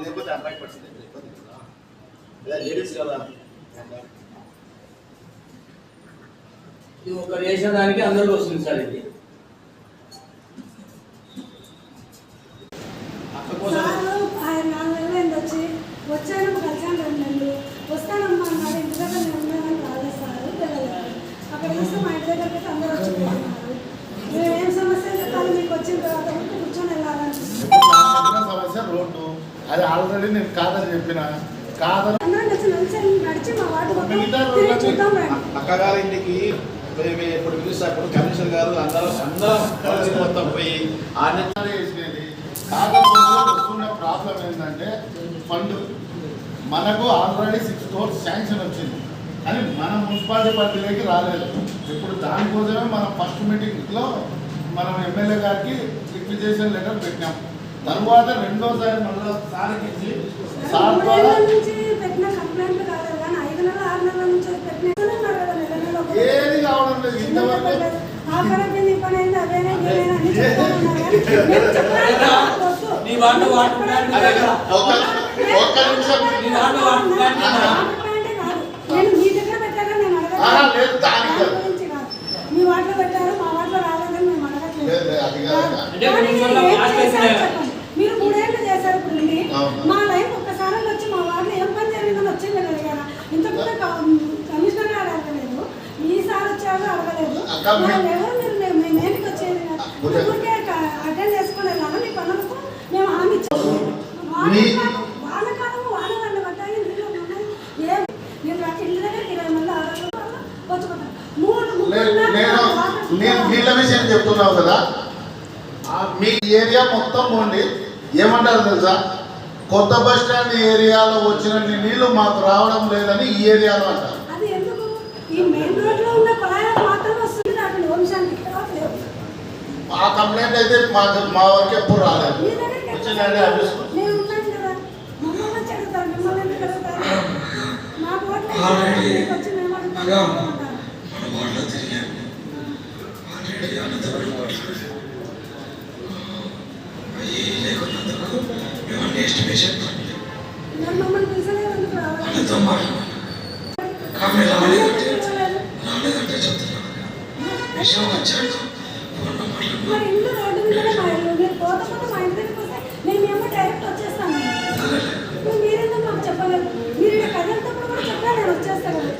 లేకపోతే అబ్బాయి పరిస్థితి ఇబ్బంది కదా, లేడీస్ కదా. ఇది ఒక రేషదానికి అందరికీ వస్తుంది సార్. ఇది వచ్చాను కలిసాను 2 నెలలు వస్తానమ్మా అన్నారు. ఇంటి దగ్గర నేను ఉన్నానని రాలేదు సార్, వెళ్ళలేదు. అక్కడ చూస్తే మా ఇంటి దగ్గరికి అయితే అందరూ వచ్చిపోతున్నారు. మేము ఏం సమస్య చెప్పాలి మీకు వచ్చిన తర్వాత కూర్చొని వెళ్ళాలనిపిస్తుంది. సమస్య రోడ్డు అది ఆల్రెడీ నేను కాదని చెప్పిన కాదని అందరం నడిచి మా వాటి చూద్దాం రండి. అక్కగారి ఇంటికి ఎప్పుడు పిలుస్తారు కమిషనర్ గారు అందరం మొత్తం పోయి వేసినది. కాకపోతే వస్తున్న ప్రాబ్లం ఏంటంటే ఫండ్ మనకు ఆల్రెడీ 6 crores శాంక్షన్ వచ్చింది, కానీ మన మున్సిపాలిటీ పరిధిలోకి రాలేదు. ఇప్పుడు దానికోసమే మనం ఫస్ట్ మీటింగ్లో మనం ఎమ్మెల్యే గారికి రిక్వెజేషన్ లెటర్ పెట్టినాం. తర్వాత రెండోసారి మళ్ళీ సార్కి ఇచ్చి సార్ ద్వారా ఏది కావడం లేదు ఇంతవరకు. ఒక్క నిమిషం లేదు దానికి మీ వాటిలో పెట్టారు మా వాటిలో రాలేదని మేము అడగట్లేదు. మీరు 3 ఏళ్ళు చేశారు. ఇప్పుడు మా లైఫ్ ఒక్కసారి వచ్చి మా వాటిలో ఏం పని జరిగిందని వచ్చింది అడిగారా? ఇంతకుముందు కమిషనర్ గారు అడగలేదు, ఈసారి వచ్చారు అడగలేదు. ఎవరు మీరు మేమేంటికి వచ్చేది ఊరికే అటెండ్ చేసుకుని వెళ్ళాను. మీ పనులకు మేము హామీ ఇచ్చాము. వాళ్ళ కాలము వాళ్ళ వాళ్ళు పట్టాయి నీళ్ళు ఉన్నాయి. ఏం నేను ఇంటి దగ్గర 20 మంది ఆడవాళ్ళు వచ్చుకుంటాను. నేను నీళ్ళ విషయం చెప్తున్నావు కదా, మీ ఏరియా మొత్తం పోండి. ఏమంటారు తెలుసా, కొత్త బస్ స్టాండ్ ఏరియాలో వచ్చిన నీళ్లు మాకు రావడం లేదని ఈ ఏరియాలో అంటారు. అది ఎందుకు? ఈ మెయిన్ రోడ్ లో ఉన్న కొలాయిలకు మాత్రమే వస్తుంది, అక్కడ వంశానికి రావట్లేదు. ఆ కంప్లైంట్ అయితే మా వరకు ఎప్పుడు రాలేదు. మేము ఉన్నాం కదా, మమ్మల్ని వచ్చి అడుగుతారు, మిమ్మల్ని ఎందుకు అడుగుతారు? మా ఓట్లు వచ్చి మేము అడుగుతాం. మమ్మల్ని పిలిచలేదు ఎందుకు రావాలి? మరి ఇల్లు రోడ్డు మీదనే మా ఇల్లు. మీరు పోతే మా ఇంటి దగ్గరికి వస్తే మేమేమో డైరెక్ట్ వచ్చేస్తాను. మీరెందుకు మాకు చెప్పలేదు? మీరు ఇక్కడ కదిలినప్పుడు కూడా చెప్పా నేను వచ్చేస్తాను కదా.